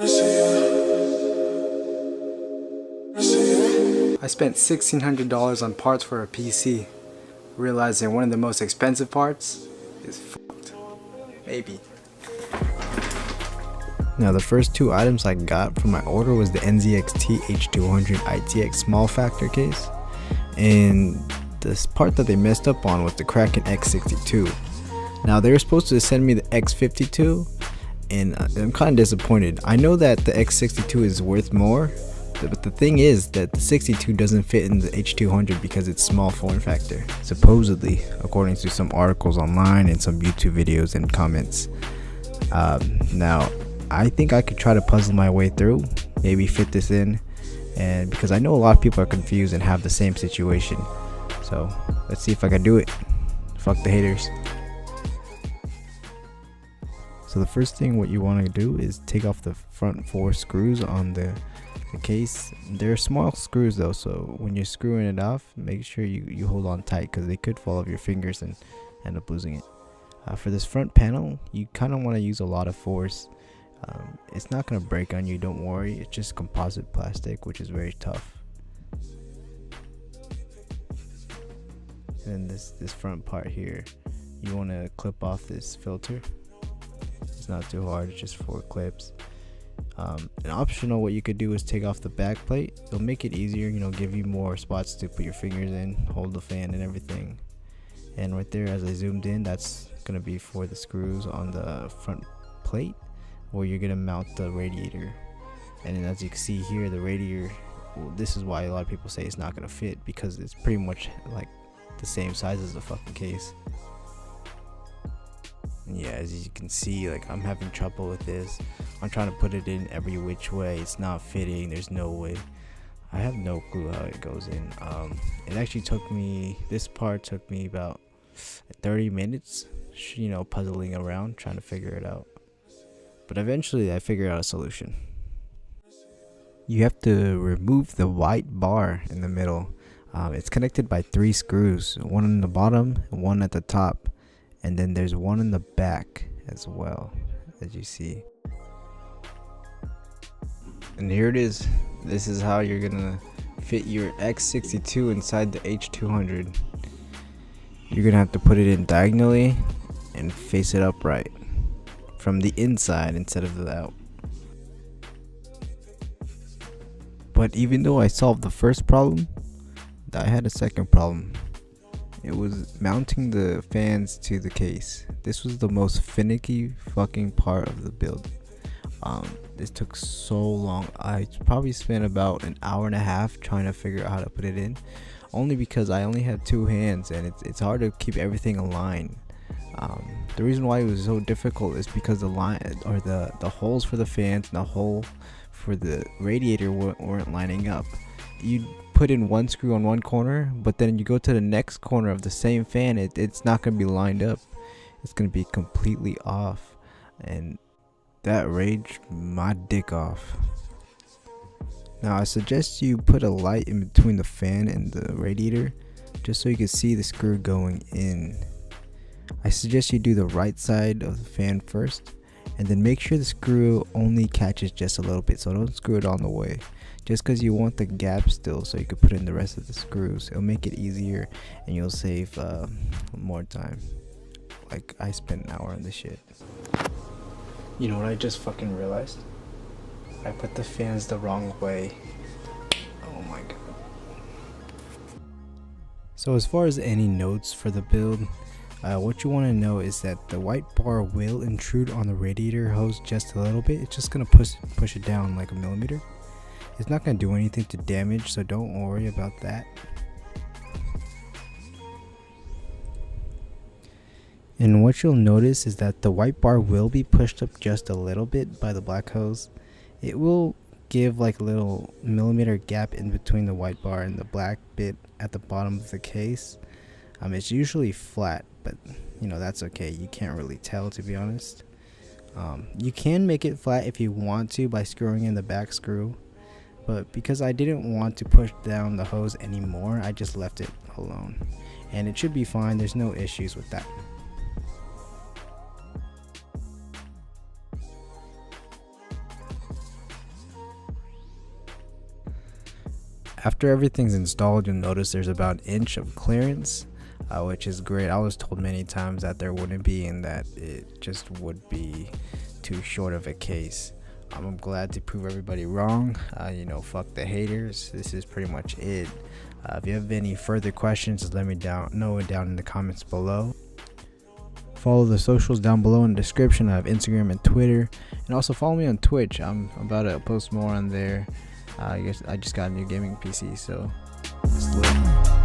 I spent $1,600 on parts for a PC, realizing one of the most expensive parts is fucked. Maybe. Now the first two items I got from my order was the NZXT H200 ITX small factor case, and this part that they messed up on was the KRAKEN x62. Now they were supposed to send me the x52, and I'm kind of disappointed. I know that the x62 is worth more, but the thing is that the 62 doesn't fit in the H200 because it's small form factor, supposedly, according to some articles online and some YouTube videos and comments. Now I think I could try to puzzle my way through, maybe fit this in, and because I know a lot of people are confused and have the same situation. So let's see if I can do it. Fuck the haters. So the first thing what you want to do is take off the front 4 screws on the case. They're small screws though, so when you're screwing it off, make sure you hold on tight because they could fall off your fingers and end up losing it. For this front panel, you kind of want to use a lot of force. It's not going to break on you, don't worry. It's just composite plastic, which is very tough. And then this front part here, you want to clip off this filter. It's not too hard, it's just 4 clips. An optional, what you could do is take off the back plate. It'll make it easier, give you more spots to put your fingers in, hold the fan and everything. And right there, as I zoomed in, that's gonna be for the screws on the front plate where you're gonna mount the radiator. And then as you can see here, the radiator, well, this is why a lot of people say it's not gonna fit, because it's pretty much like the same size as the fucking case. Yeah, as you can see, like, I'm having trouble with this. I'm trying to put it in every which way. It's not fitting. There's no way. I have no clue how it goes in. It actually took me, this part took me about 30 minutes, puzzling around trying to figure it out. But eventually I figured out a solution. You have to remove the white bar in the middle. It's connected by 3 screws, one on the bottom and one at the top. And then there's one in the back as well, as you see. And here it is. This is how you're gonna fit your x62 inside the H200. You're gonna have to put it in diagonally and face it upright from the inside instead of the out. But even though I solved the first problem, I had a second problem. It was mounting the fans to the case. This was the most finicky fucking part of the build. This took so long. I probably spent about an hour and a half trying to figure out how to put it in, only because I only had 2 hands and it's hard to keep everything aligned. The reason why it was so difficult is because the line, or the holes for the fans and the hole for the radiator weren't lining up. You put in 1 screw on one corner, but then you go to the next corner of the same fan, it's not going to be lined up. It's going to be completely off, and that raged my dick off. Now I suggest you put a light in between the fan and the radiator, just so you can see the screw going in. I suggest you do the right side of the fan first, and then make sure the screw only catches just a little bit, so don't screw it all the way. Just because you want the gap still, so you can put in the rest of the screws. It'll make it easier and you'll save more time. Like, I spent an hour on this shit. You know what I just fucking realized? I put the fans the wrong way. Oh my god. So as far as any notes for the build, what you want to know is that the white bar will intrude on the radiator hose just a little bit. It's just going to push it down like a millimeter. It's not going to do anything to damage, so don't worry about that. And what you'll notice is that the white bar will be pushed up just a little bit by the black hose. It will give like a little millimeter gap in between the white bar and the black bit at the bottom of the case. It's usually flat, but that's okay. You can't really tell, to be honest. You can make it flat if you want to by screwing in the back screw. But because I didn't want to push down the hose anymore, I just left it alone. And it should be fine, there's no issues with that. After everything's installed, you'll notice there's about an inch of clearance, which is great. I was told many times that there wouldn't be, and that it just would be too short of a case. I'm glad to prove everybody wrong. Fuck the haters. This is pretty much it. If you have any further questions, just let me know it down in the comments below. Follow the socials down below in the description. I have Instagram and Twitter, and also follow me on Twitch. I'm about to post more on there. I just got a new gaming PC, so it's lit.